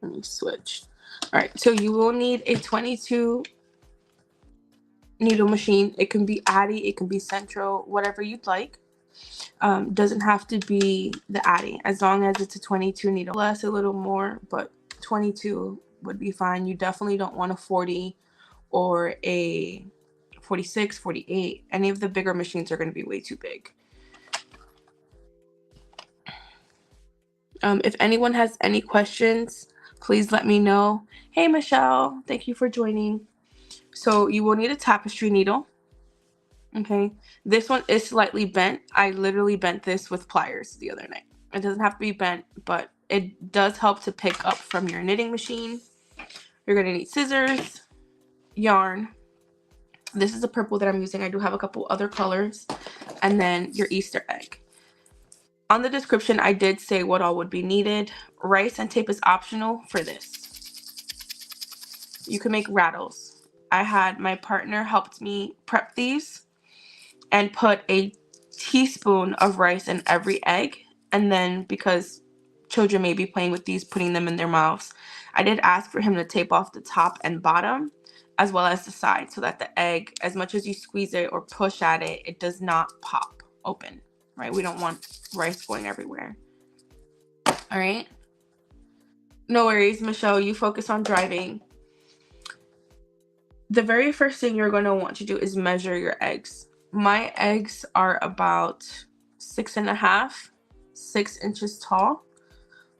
Let me switch. All right, so you will need a 22 needle machine. It can be Addy, it can be Central, whatever you'd like. Doesn't have to be the Addy, as long as it's a 22 needle. Less, a little more, but 22 would be fine. You definitely don't want a 40 or a 46, 48. Any of the bigger machines are going to be way too big. If anyone has any questions, please let me know. Hey, Michelle, thank you for joining. So you will need a tapestry needle. Okay, this one is slightly bent. I literally bent this with pliers the other night. It doesn't have to be bent, but it does help to pick up from your knitting machine. You're going to need scissors, yarn. This is the purple that I'm using. I do have a couple other colors. And then your Easter egg. On the description, I did say what all would be needed. Rice and tape is optional for this. You can make rattles. I had my partner helped me prep these and put a teaspoon of rice in every egg. And then because children may be playing with these, putting them in their mouths, I did ask for him to tape off the top and bottom as well as the side, so that the egg, as much as you squeeze it or push at it, it does not pop open, right? We don't want rice going everywhere. All right. No worries, Michelle, you focus on driving. The very first thing you're going to want to do is measure your eggs. My eggs are about 6.5, 6 inches tall.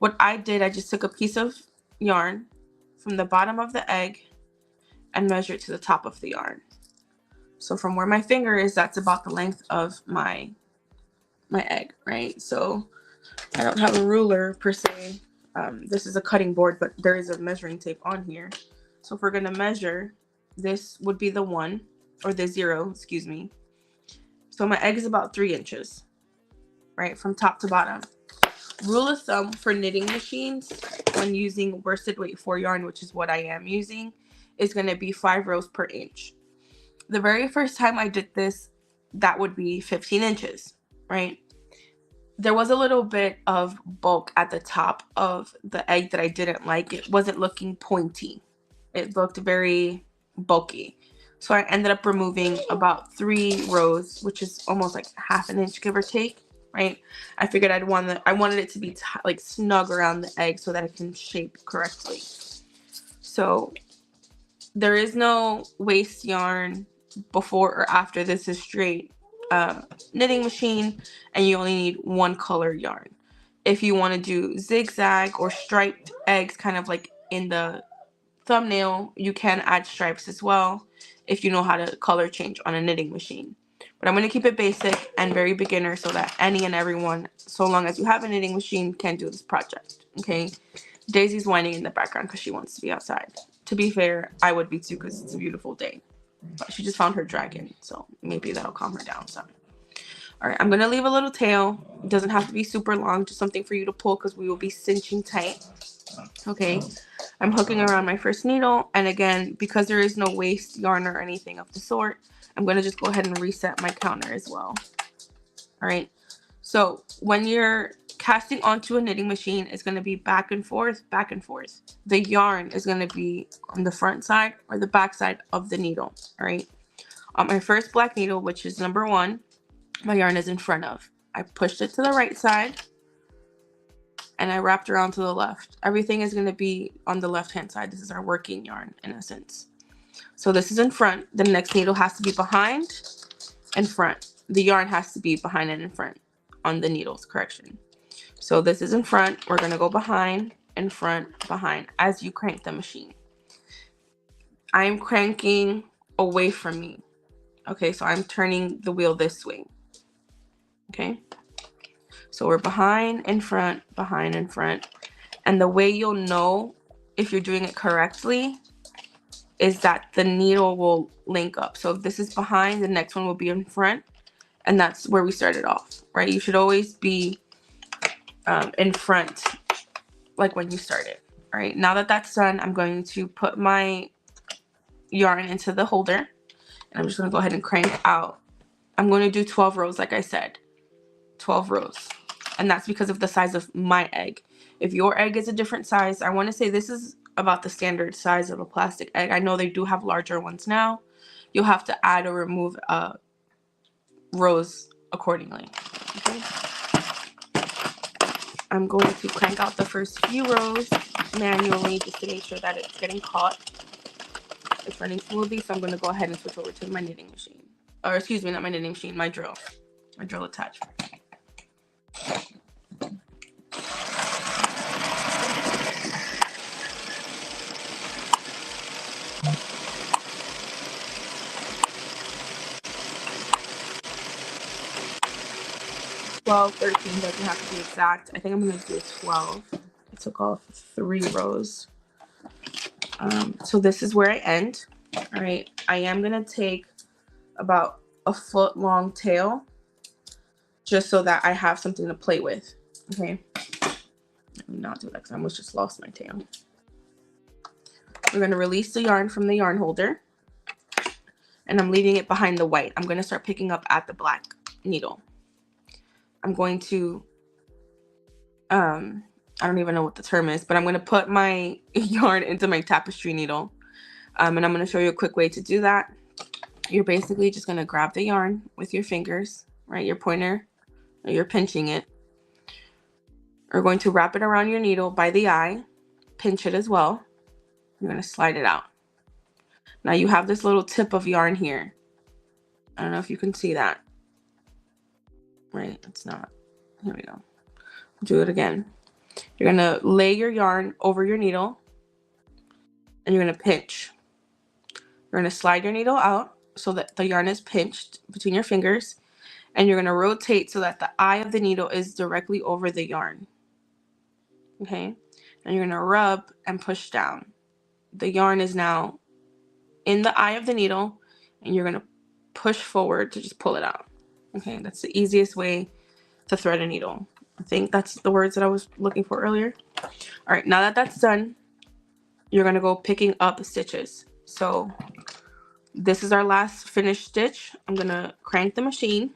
What I did, I just took a piece of yarn from the bottom of the egg and measure it to the top of the yarn. So from where my finger is, that's about the length of my egg, right? So I don't have a ruler per se. This is a cutting board, but there is a measuring tape on here. So if we're going to measure, this would be the 1, or the 0, excuse me. So my egg is about 3 inches, right, from top to bottom. Rule of thumb for knitting machines when using worsted weight 4 yarn, which is what I am using, is going to be 5 rows per inch. The very first time I did this, that would be 15 inches, right? There was a little bit of bulk at the top of the egg that I didn't like. It wasn't looking pointy. It looked very bulky. So I ended up removing about 3 rows, which is almost like ½ an inch, give or take, right? I figured I wanted it to be like snug around the egg so that it can shape correctly. So there is no waste yarn before or after. This is straight knitting machine, and you only need 1 color yarn. If you want to do zigzag or striped eggs, kind of like in the thumbnail, you can add stripes as well if you know how to color change on a knitting machine. But I'm going to keep it basic and very beginner so that any and everyone, so long as you have a knitting machine, can do this project. Okay, Daisy's whining in the background because she wants to be outside. To be fair, I would be too because it's a beautiful day. But she just found her dragon, so maybe that'll calm her down some. All right, I'm going to leave a little tail. It doesn't have to be super long, just something for you to pull because we will be cinching tight. Okay, I'm hooking around my first needle, and again, because there is no waste yarn or anything of the sort, I'm going to just go ahead and reset my counter as well. All right, so when you're casting onto a knitting machine, it's going to be back and forth, back and forth. The yarn is going to be on the front side or the back side of the needle. All right, on my first black needle, which is number 1, my yarn is in front of. I pushed it to the right side and I wrapped around to the left. Everything is going to be on the left hand side. This is our working yarn in essence. So this is in front. The next needle has to be behind and front. The yarn has to be behind and in front on the needles, correction. So this is in front. We're going to go behind, in front, behind as you crank the machine. I'm cranking away from me. Okay, so I'm turning the wheel this way. Okay, so we're behind, in front, behind, in front. And the way you'll know if you're doing it correctly is that the needle will link up. So if this is behind, the next one will be in front. And that's where we started off, right? You should always be in front, like when you started. All right, now that that's done, I'm going to put my yarn into the holder. And I'm just going to go ahead and crank out. I'm going to do 12 rows, like I said. 12 rows. And that's because of the size of my egg. If your egg is a different size, I want to say this is about the standard size of a plastic egg. I know they do have larger ones now. You'll have to add or remove rows accordingly. Okay. I'm going to crank out the first few rows manually just to make sure that it's getting caught. It's running smoothly, so I'm going to go ahead and switch over to my knitting machine. Or excuse me, not my knitting machine, my drill. My drill attachment. Well, 13 doesn't have to be exact. I think I'm going to do 12. I took off 3 rows. So this is where I end. All right, I am going to take about a foot long tail just so that I have something to play with. Okay, let me not do that because I almost just lost my tail. We're going to release the yarn from the yarn holder, and I'm leaving it behind the white. I'm going to start picking up at the black needle. I'm going to I don't even know what the term is, but I'm going to put my yarn into my tapestry needle. And I'm going to show you a quick way to do that. You're basically just going to grab the yarn with your fingers, right? Your pointer, or you're pinching it. You're going to wrap it around your needle by the eye, pinch it as well. You're going to slide it out. Now you have this little tip of yarn here. I don't know if you can see that. Right? It's not. Here we go. Do it again. You're going to lay your yarn over your needle and you're going to pinch. You're going to slide your needle out so that the yarn is pinched between your fingers, and you're going to rotate so that the eye of the needle is directly over the yarn. Okay? And you're going to rub and push down. The yarn is now in the eye of the needle, and you're going to push forward to just pull it out. Okay? That's the easiest way to thread a needle. I think that's the words that I was looking for earlier. All right, now that that's done, you're going to go picking up stitches. So this is our last finished stitch. I'm going to crank the machine.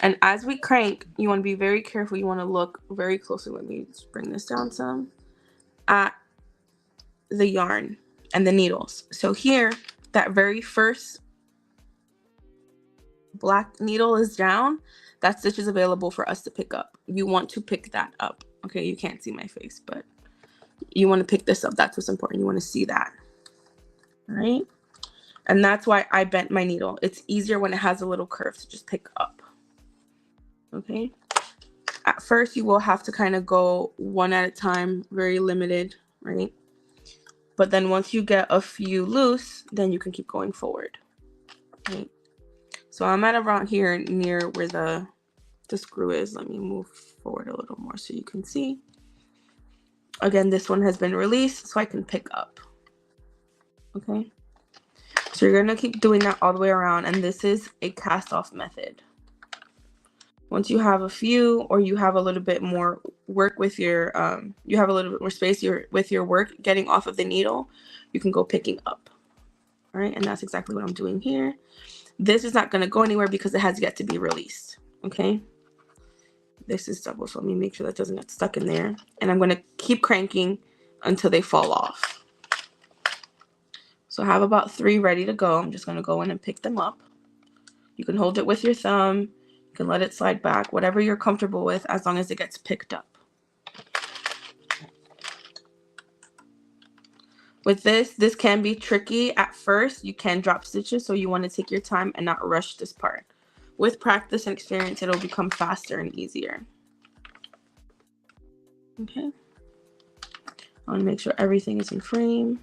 And as we crank, you want to be very careful. You want to look very closely. Let me just bring this down some. At the yarn and the needles. So here, that very first black needle is down. That stitch is available for us to pick up. You want to pick that up. Okay, you can't see my face, but you want to pick this up. That's what's important. You want to see that. All right? And that's why I bent my needle. It's easier when it has a little curve to just pick up. Okay? At first, you will have to kind of go one at a time, very limited, right? But then once you get a few loose, then you can keep going forward. Right? So I'm at around here near where the screw is. Let me move forward a little more so you can see. Again, this one has been released so I can pick up. Okay. So you're going to keep doing that all the way around, and this is a cast off method. Once you have a few, or you have a little bit more work with your, you have a little bit more space with your work getting off of the needle, you can go picking up. All right. And that's exactly what I'm doing here. This is not going to go anywhere because it has yet to be released. Okay. This is double, so let me make sure that doesn't get stuck in there. And I'm going to keep cranking until they fall off. So I have about 3 ready to go. I'm just going to go in and pick them up. You can hold it with your thumb. You can let it slide back, whatever you're comfortable with, as long as it gets picked up. With this can be tricky at first. You can drop stitches, so you want to take your time and not rush this part. With practice and experience, it'll become faster and easier. Okay. I want to make sure everything is in frame.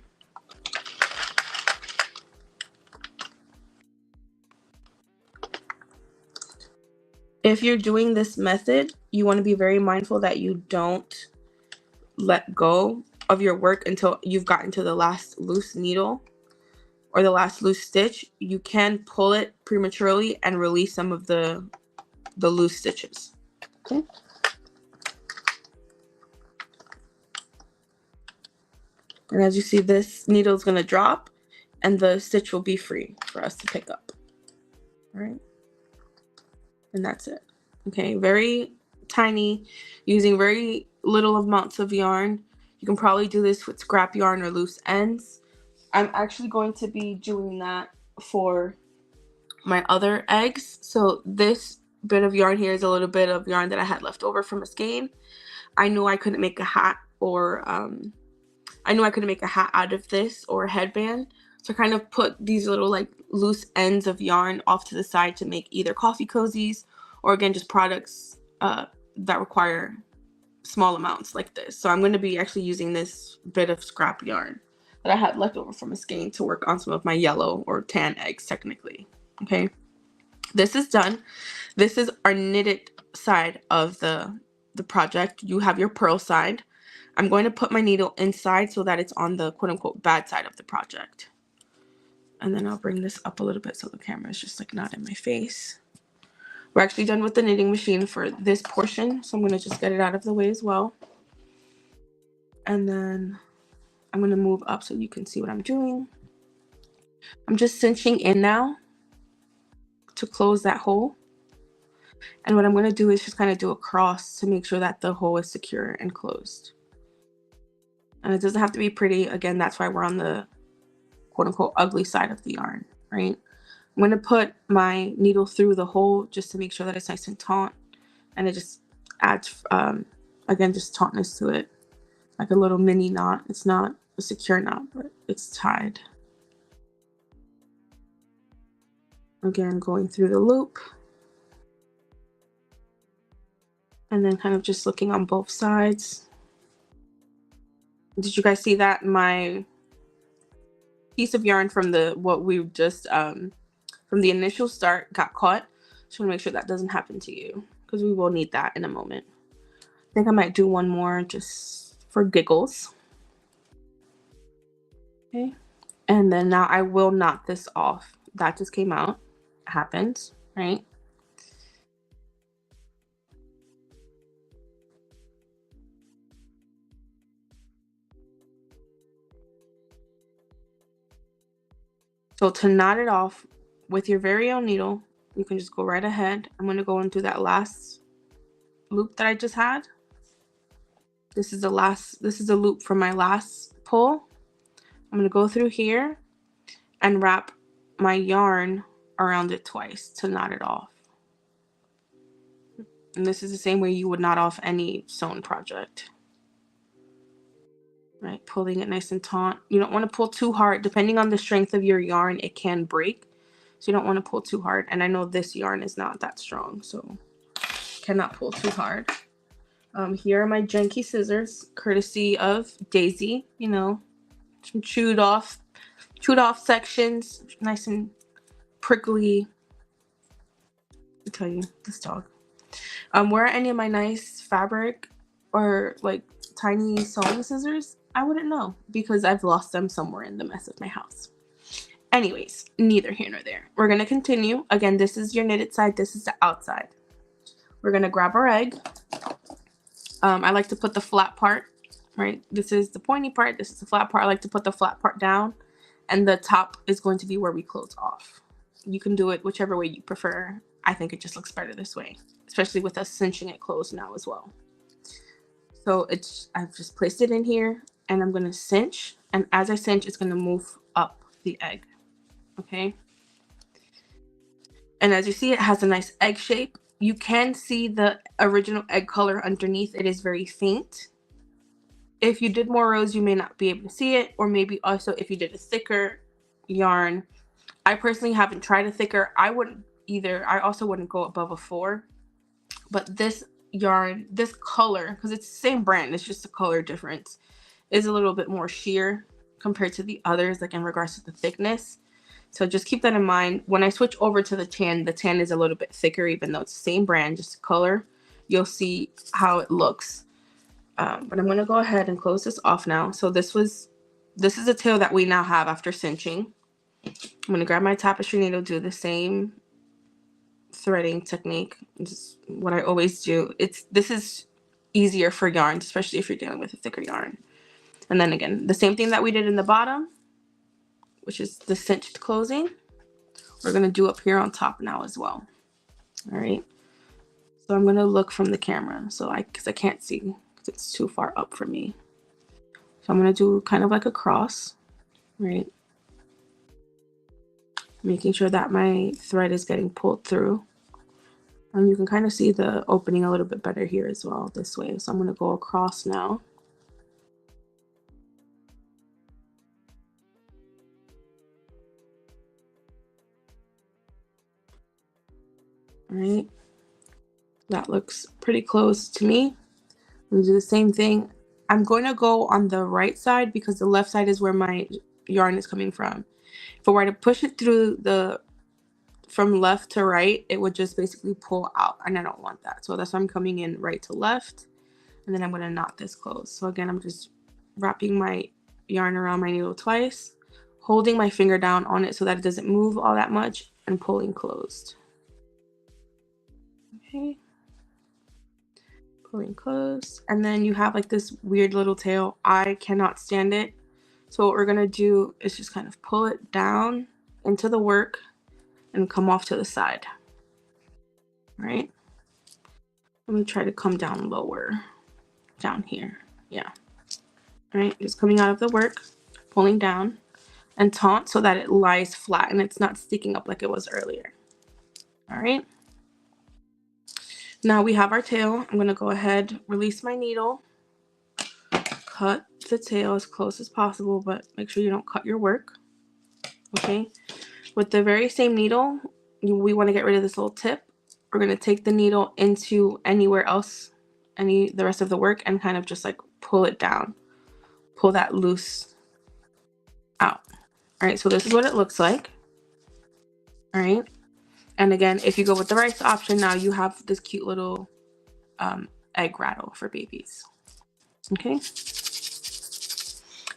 If you're doing this method, you want to be very mindful that you don't let go of your work until you've gotten to the last loose needle or the last loose stitch. You can pull it prematurely and release some of the loose stitches. Okay. And as you see, this needle is going to drop and the stitch will be free for us to pick up. All right. And that's it. Okay. Very tiny, using very little amounts of yarn. You can probably do this with scrap yarn or loose ends. I'm actually going to be doing that for my other eggs. So this bit of yarn here is a little bit of yarn that I had left over from a skein. I knew I couldn't make a hat out of this or a headband. So I kind of put these little like loose ends of yarn off to the side to make either coffee cozies or again just products that require small amounts like this. So I'm going to be actually using this bit of scrap yarn that I had left over from a skein to work on some of my yellow or tan eggs technically. Okay, this is done. This is our knitted side of the project. You have your purl side. I'm going to put my needle inside so that it's on the quote-unquote bad side of the project. And then I'll bring this up a little bit so the camera is just like not in my face. We're actually done with the knitting machine for this portion, so I'm going to just get it out of the way as well. And then I'm going to move up so you can see what I'm doing. I'm just cinching in now to close that hole. And what I'm going to do is just kind of do a cross to make sure that the hole is secure and closed. And it doesn't have to be pretty. Again, that's why we're on the quote-unquote ugly side of the yarn, right? I'm going to put my needle through the hole just to make sure that it's nice and taut. And it just adds, again, just tautness to it. Like a little mini knot. It's not a secure knot, but it's tied. Again, going through the loop. And then kind of just looking on both sides. Did you guys see that? My piece of yarn from what we just from the initial start got caught. Just want to make sure that doesn't happen to you because we will need that in a moment. I think I might do one more just for giggles. Okay, and then now I will knot this off. That just came out. It happens, right? So to knot it off with your very own needle, you can just go right ahead. I'm going to go into that last loop that I just had. This is the loop from my last pull. I'm going to go through here and wrap my yarn around it twice to knot it off. And this is the same way you would knot off any sewn project. Right, pulling it nice and taut. You don't want to pull too hard. Depending on the strength of your yarn, it can break. So you don't want to pull too hard. And I know this yarn is not that strong, so cannot pull too hard. Here are my janky scissors, courtesy of Daisy. You know, some chewed off sections, nice and prickly. I tell you, this dog. Where are any of my nice fabric or like tiny sewing scissors? I wouldn't know because I've lost them somewhere in the mess of my house. Anyways, neither here nor there. We're going to continue. Again, this is your knitted side. This is the outside. We're going to grab our egg. I like to put the flat part, right? This is the pointy part. This is the flat part. I like to put the flat part down. And the top is going to be where we close off. You can do it whichever way you prefer. I think it just looks better this way, especially with us cinching it closed now as well. So I've just placed it in here and I'm going to cinch. And as I cinch, it's going to move up the egg. Okay. And as you see, it has a nice egg shape. You can see the original egg color underneath. It is very faint. If you did more rows, you may not be able to see it. Or maybe also if you did a thicker yarn. I personally haven't tried a thicker. I wouldn't either. I also wouldn't go above a 4. But this yarn, this color, because it's the same brand, it's just a color difference, is a little bit more sheer compared to the others, like in regards to the thickness. So just keep that in mind. When I switch over to the tan is a little bit thicker, even though it's the same brand, just color. You'll see how it looks. But I'm going to go ahead and close this off now. So this is a tail that we now have after cinching. I'm going to grab my tapestry needle, do the same threading technique. Just what I always do. This is easier for yarns, especially if you're dealing with a thicker yarn. And then again, the same thing that we did in the bottom, which is the cinched closing, we're going to do up here on top now as well. All right. So I'm going to look from the camera because I can't see because it's too far up for me. So I'm going to do kind of like a cross, right? Making sure that my thread is getting pulled through. And you can kind of see the opening a little bit better here as well this way. So I'm going to go across now. All right. That looks pretty close to me. I'm going to do the same thing. I'm going to go on the right side because the left side is where my yarn is coming from. If I were to push it through from left to right, it would just basically pull out, and I don't want that. So that's why I'm coming in right to left, and then I'm going to knot this close. So again, I'm just wrapping my yarn around my needle twice, holding my finger down on it so that it doesn't move all that much, and pulling closed. Okay. Pulling close, and then you have like this weird little tail. I cannot stand it. So what we're going to do is just kind of pull it down into the work and come off to the side. All right. Let me try to come down lower, down here. Yeah. All right. Just coming out of the work, pulling down and taunt so that it lies flat and it's not sticking up like it was earlier. All right. Now we have our tail. I'm going to go ahead, release my needle, cut the tail as close as possible, but make sure you don't cut your work. Okay. With the very same needle, we want to get rid of this little tip. We're going to take the needle into anywhere else, the rest of the work, and kind of just like pull it down, pull that loose out. All right, so this is what it looks like. All right, and again, if you go with the rice option, now you have this cute little egg rattle for babies. Okay,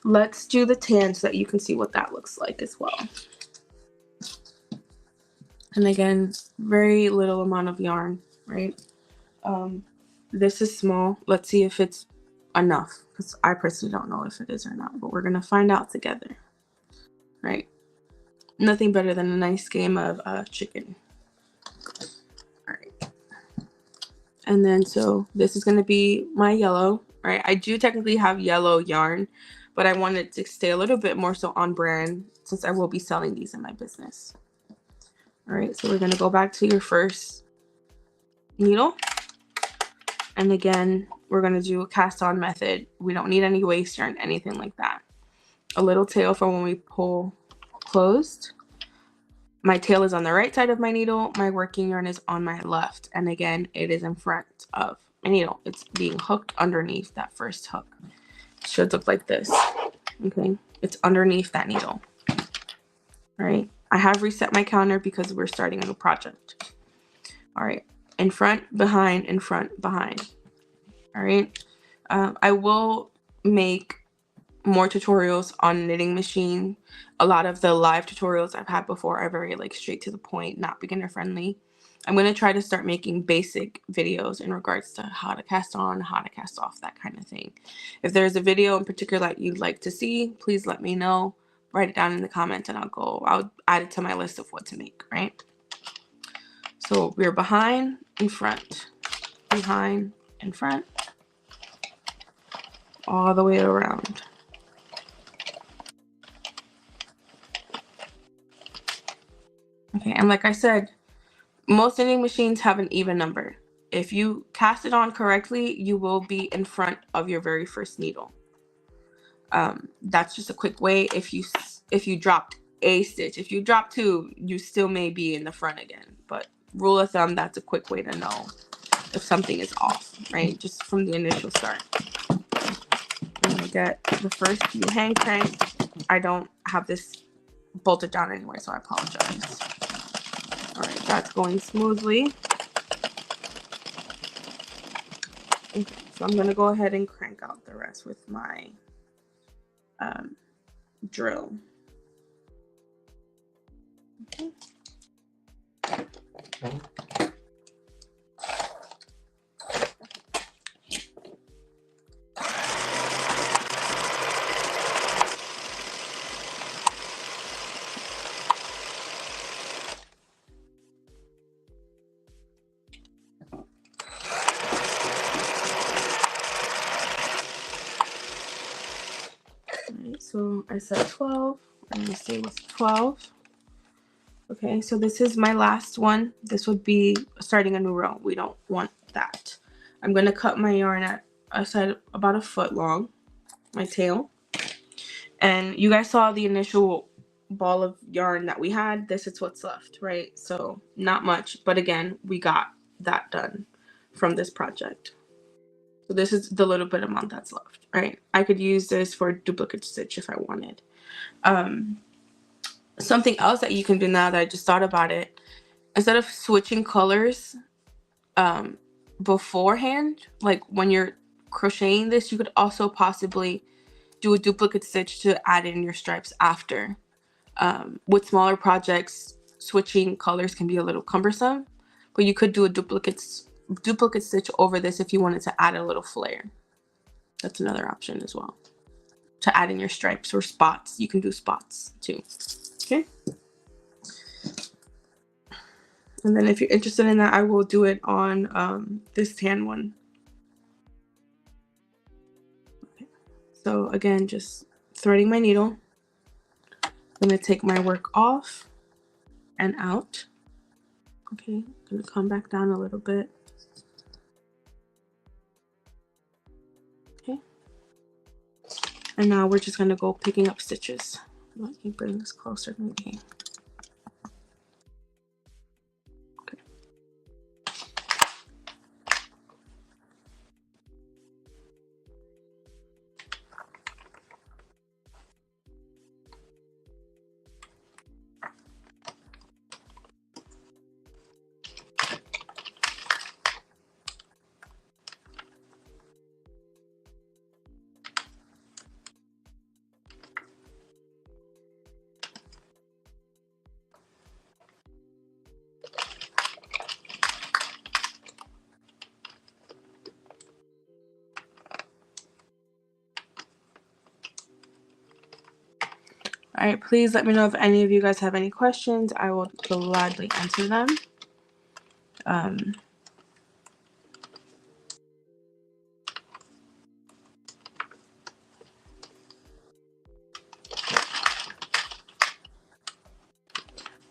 let's do the tan so that you can see what that looks like as well. And again, very little amount of yarn, right? This is small. Let's see if it's enough, because I personally don't know if it is or not, but we're gonna find out together, right? Nothing better than a nice game of chicken. All right, and then so this is gonna be my yellow, right? I do technically have yellow yarn, but I wanted to stay a little bit more so on brand since I will be selling these in my business. All right, so we're gonna go back to your first needle. And again, we're going to do a cast on method. We don't need any waste yarn, anything like that. A little tail for when we pull closed. My tail is on the right side of my needle. My working yarn is on my left. And again, it is in front of my needle. It's being hooked underneath that first hook. It should look like this. Okay. It's underneath that needle. All right. I have reset my counter because we're starting a new project. All right. In front, behind, in front, behind. All right. I will make more tutorials on knitting machine. A lot of the live tutorials I've had before are very like straight to the point, not beginner friendly. I'm going to try to start making basic videos in regards to how to cast on, how to cast off, that kind of thing. If there's a video in particular that you'd like to see, please let me know. Write it down in the comments and I'll add it to my list of what to make, right? So we're behind, in front, behind, in front, all the way around. Okay, and like I said, most knitting machines have an even number. If you cast it on correctly, you will be in front of your very first needle. That's just a quick way. If you dropped a stitch, if you drop two, you still may be in the front again. But rule of thumb, that's a quick way to know if something is off, right? Just from the initial start. I'm gonna get the first few hang cranks. I don't have this bolted down anyway, so I apologize. All right, that's going smoothly. Okay, so I'm gonna go ahead and crank out the rest with my drill. Okay. I said 12. I'm gonna stay with 12. Okay, so this is my last one. This would be starting a new row. We don't want that. I'm gonna cut my yarn at, I said, about a foot long, my tail. And you guys saw the initial ball of yarn that we had. This is what's left, right? So not much, but again, we got that done from this project. So this is the little bit amount that's left, right? I could use this for duplicate stitch if I wanted. Something else that you can do now that I just thought about it, instead of switching colors beforehand, like when you're crocheting this, you could also possibly do a duplicate stitch to add in your stripes after. With smaller projects, switching colors can be a little cumbersome, but you could do a duplicate stitch over this if you wanted to add a little flair. That's another option as well. To add in your stripes or spots. You can do spots too. Okay. And then if you're interested in that, I will do it on this tan one. Okay. So again, just threading my needle. I'm gonna take my work off and out. Okay, I'm gonna come back down a little bit. Okay. And now we're just gonna go picking up stitches. Let me bring this closer to me. All right, please let me know if any of you guys have any questions. I will gladly answer them.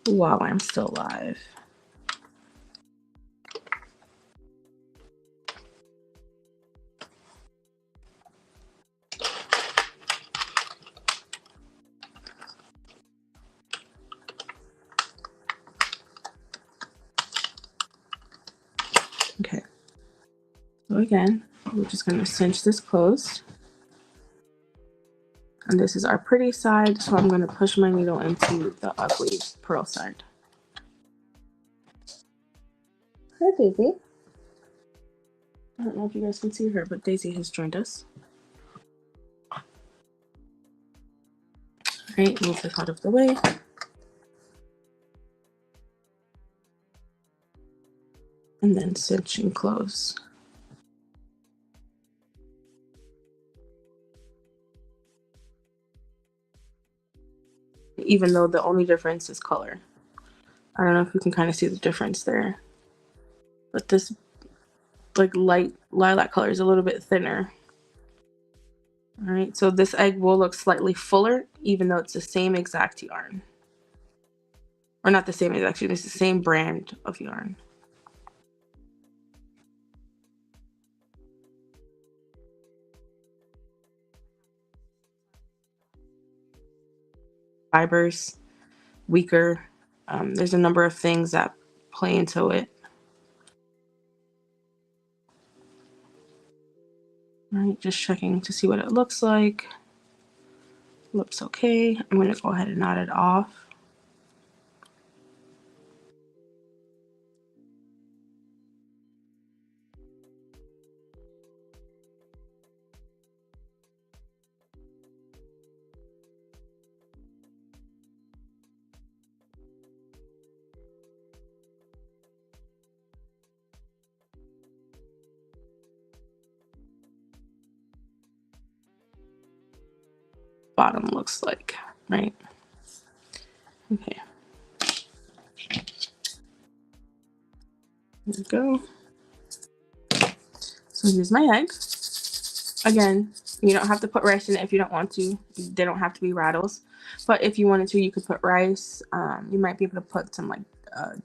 While I'm still live. Okay. So again, we're just going to cinch this closed. And this is our pretty side, so I'm going to push my needle into the ugly purl side. Hi, Daisy. I don't know if you guys can see her, but Daisy has joined us. All right, move this out of the way. And then cinch and close. Even though the only difference is color. I don't know if you can kind of see the difference there. But this like light lilac color is a little bit thinner. All right, so this egg will look slightly fuller, even though it's the same exact yarn. Or not the same exact yarn, it's the same brand of yarn. Fibers, weaker. There's a number of things that play into it. All right, just checking to see what it looks like. Looks okay. I'm going to go ahead and knot it off. Bottom looks like, right? Okay. There we go. So here's my egg. Again, you don't have to put rice in it if you don't want to. They don't have to be rattles. But if you wanted to, you could put rice. You might be able to put some like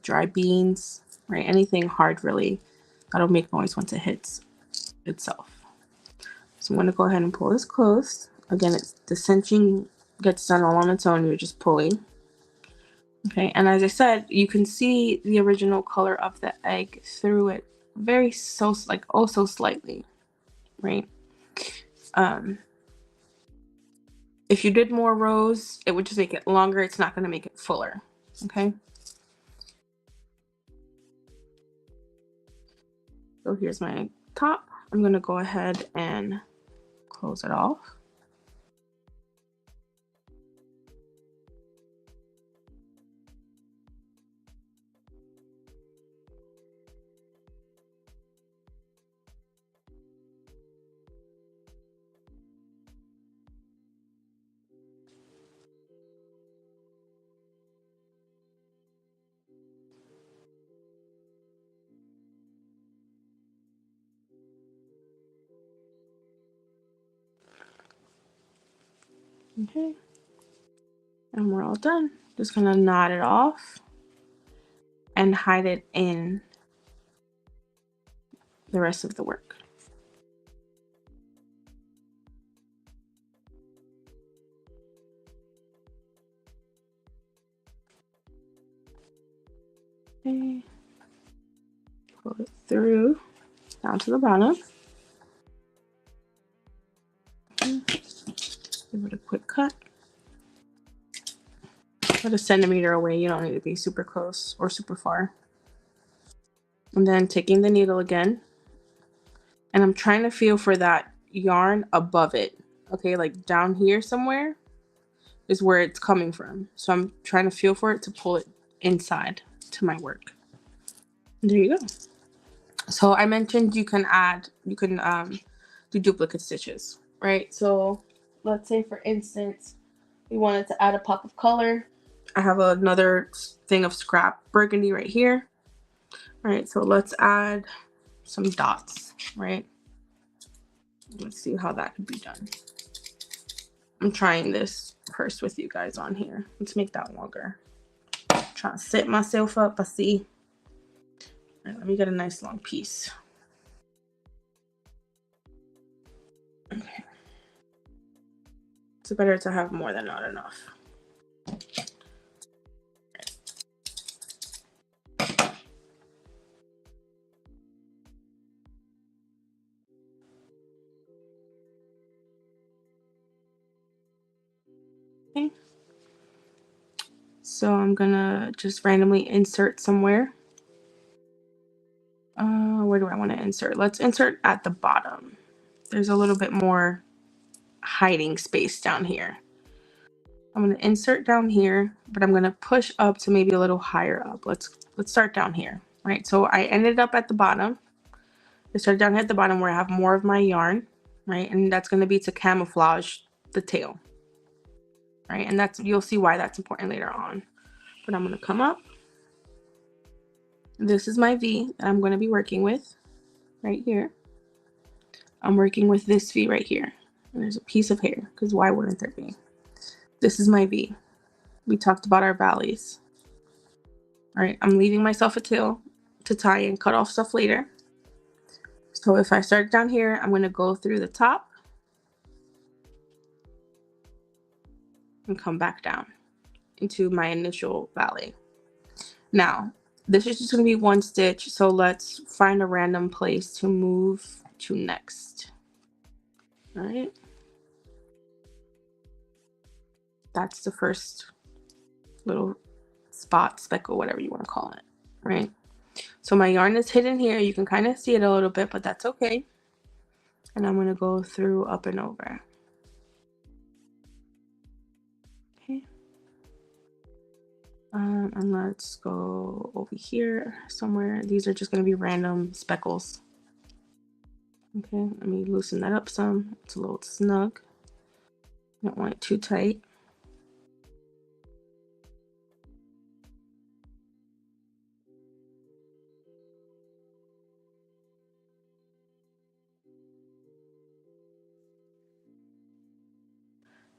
dry beans, right? Anything hard really that'll make noise once it hits itself. So I'm going to go ahead and pull this closed. Again, it's the cinching gets done all on its own. You're just pulling. Okay, and as I said, you can see the original color of the egg through it very like oh so slightly, right? If you did more rows, it would just make it longer. It's not going to make it fuller. Okay. So here's my top. I'm going to go ahead and close it off. Okay. And we're all done. Just going to knot it off and hide it in the rest of the work. Okay. Pull it through down to the bottom. Okay. Give it a quick cut. About a centimeter away. You don't need to be super close or super far. And then taking the needle again, and I'm trying to feel for that yarn above it. Okay, like down here somewhere is where it's coming from. So I'm trying to feel for it to pull it inside to my work. And there you go. So I mentioned you can do duplicate stitches, right? So let's say for instance, we wanted to add a pop of color. I have another thing of scrap burgundy right here. All right, so let's add some dots, right? Let's see how that could be done. I'm trying this first with you guys on here. Let's make that longer. Trying to set myself up. I see. All right, let me get a nice long piece. Okay. It's better to have more than not enough. Okay. So I'm gonna just randomly insert somewhere. Where do I want to insert? Let's insert at the bottom. There's a little bit more hiding space down here. I'm gonna insert down here, but I'm gonna push up to maybe a little higher up. Let's start down here. Right. So I ended up at the bottom. I started down here at the bottom where I have more of my yarn, right? And that's gonna be to camouflage the tail. Right, and that's you'll see why that's important later on. But I'm gonna come up. This is my V that I'm gonna be working with right here. I'm working with this V right here. And there's a piece of hair, because why wouldn't there be? This is my V. We talked about our valleys. All right, I'm leaving myself a tail to tie and cut off stuff later. So if I start down here, I'm gonna go through the top and come back down into my initial valley. Now, this is just going to be one stitch, so let's find a random place to move to next. All right. That's the first little spot, speckle, whatever you want to call it, right? So my yarn is hidden here. You can kind of see it a little bit, but that's okay. And I'm going to go through up and over. Okay. And let's go over here somewhere. These are just going to be random speckles. Okay, let me loosen that up some. It's a little snug. Don't want it too tight.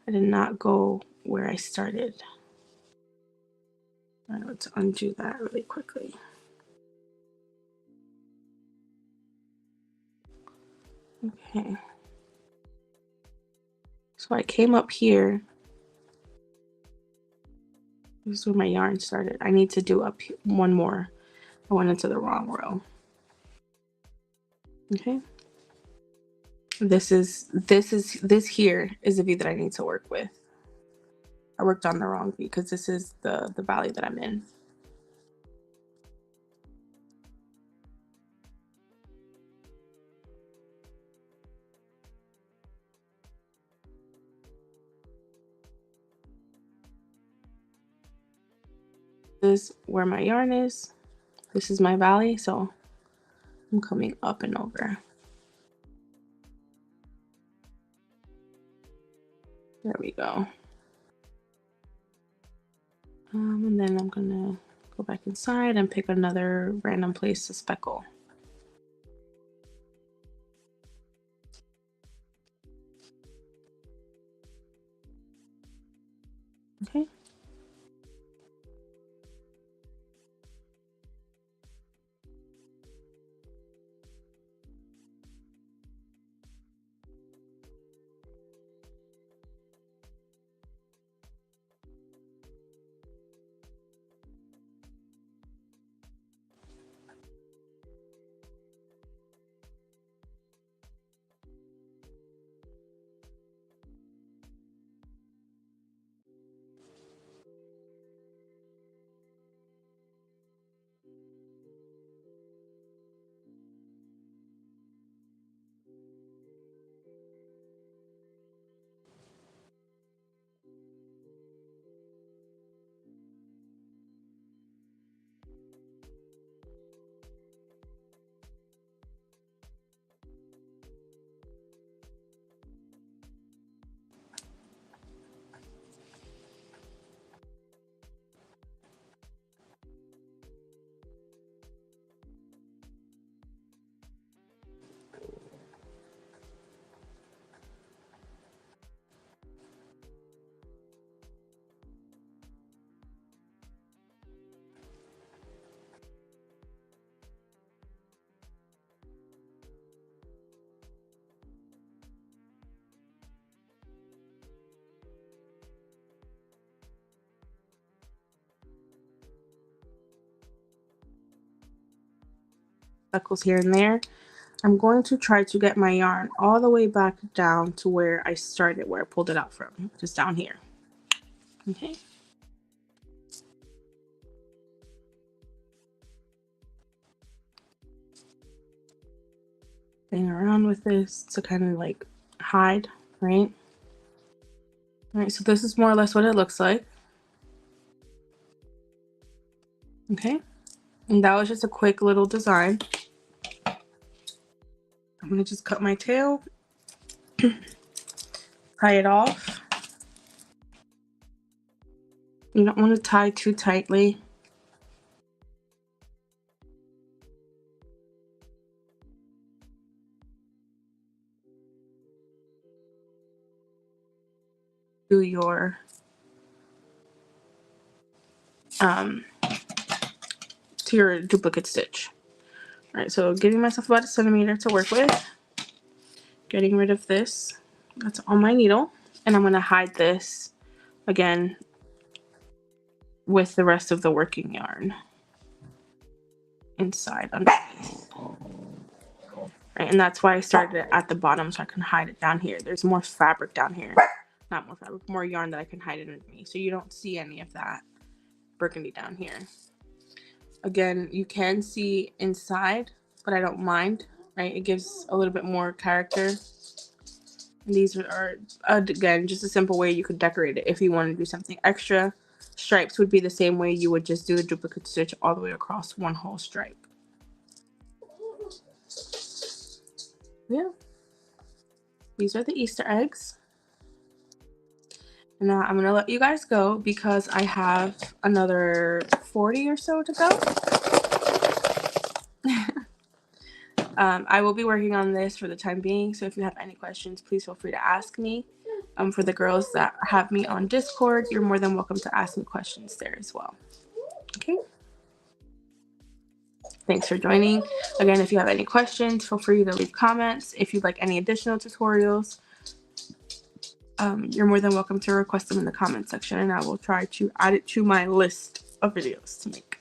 I did not go where I started. All right, let's undo that really quickly. Okay. So I came up here. This is where my yarn started. I need to do up one more. I went into the wrong row. Okay. This here is the V that I need to work with. I worked on the wrong V because this is the valley that I'm in. This is where my yarn is. This is my valley, so I'm coming up and over. There we go. And then I'm gonna go back inside and pick another random place to speckle. Okay. Speckles here and there. I'm going to try to get my yarn all the way back down to where I started, where I pulled it out from, just down here. Okay. Playing around with this to kind of like hide, right? All right, so this is more or less what it looks like. Okay, and that was just a quick little design. I'm gonna just cut my tail, tie it off. You don't want to tie too tightly. Do your to your duplicate stitch. All right, so giving myself about 1 centimeter to work with. Getting rid of this. That's on my needle, and I'm gonna hide this again with the rest of the working yarn inside underneath. Right, and that's why I started it at the bottom, so I can hide it down here. There's more fabric down here. Not more fabric, more yarn that I can hide it underneath, so you don't see any of that burgundy down here. Again, you can see inside, but I don't mind, right? It gives a little bit more character. And these are, again, just a simple way you could decorate it if you want to do something extra. Stripes would be the same way you would just do the duplicate stitch all the way across one whole stripe. Yeah. These are the Easter eggs. And now I'm going to let you guys go because I have another 40 or so to go. I will be working on this for the time being, so if you have any questions, please feel free to ask me. For the girls that have me on Discord, you're more than welcome to ask me questions there as well. Okay. Thanks for joining. Again, if you have any questions, feel free to leave comments. If you'd like any additional tutorials, you're more than welcome to request them in the comment section, and I will try to add it to my list of videos to make.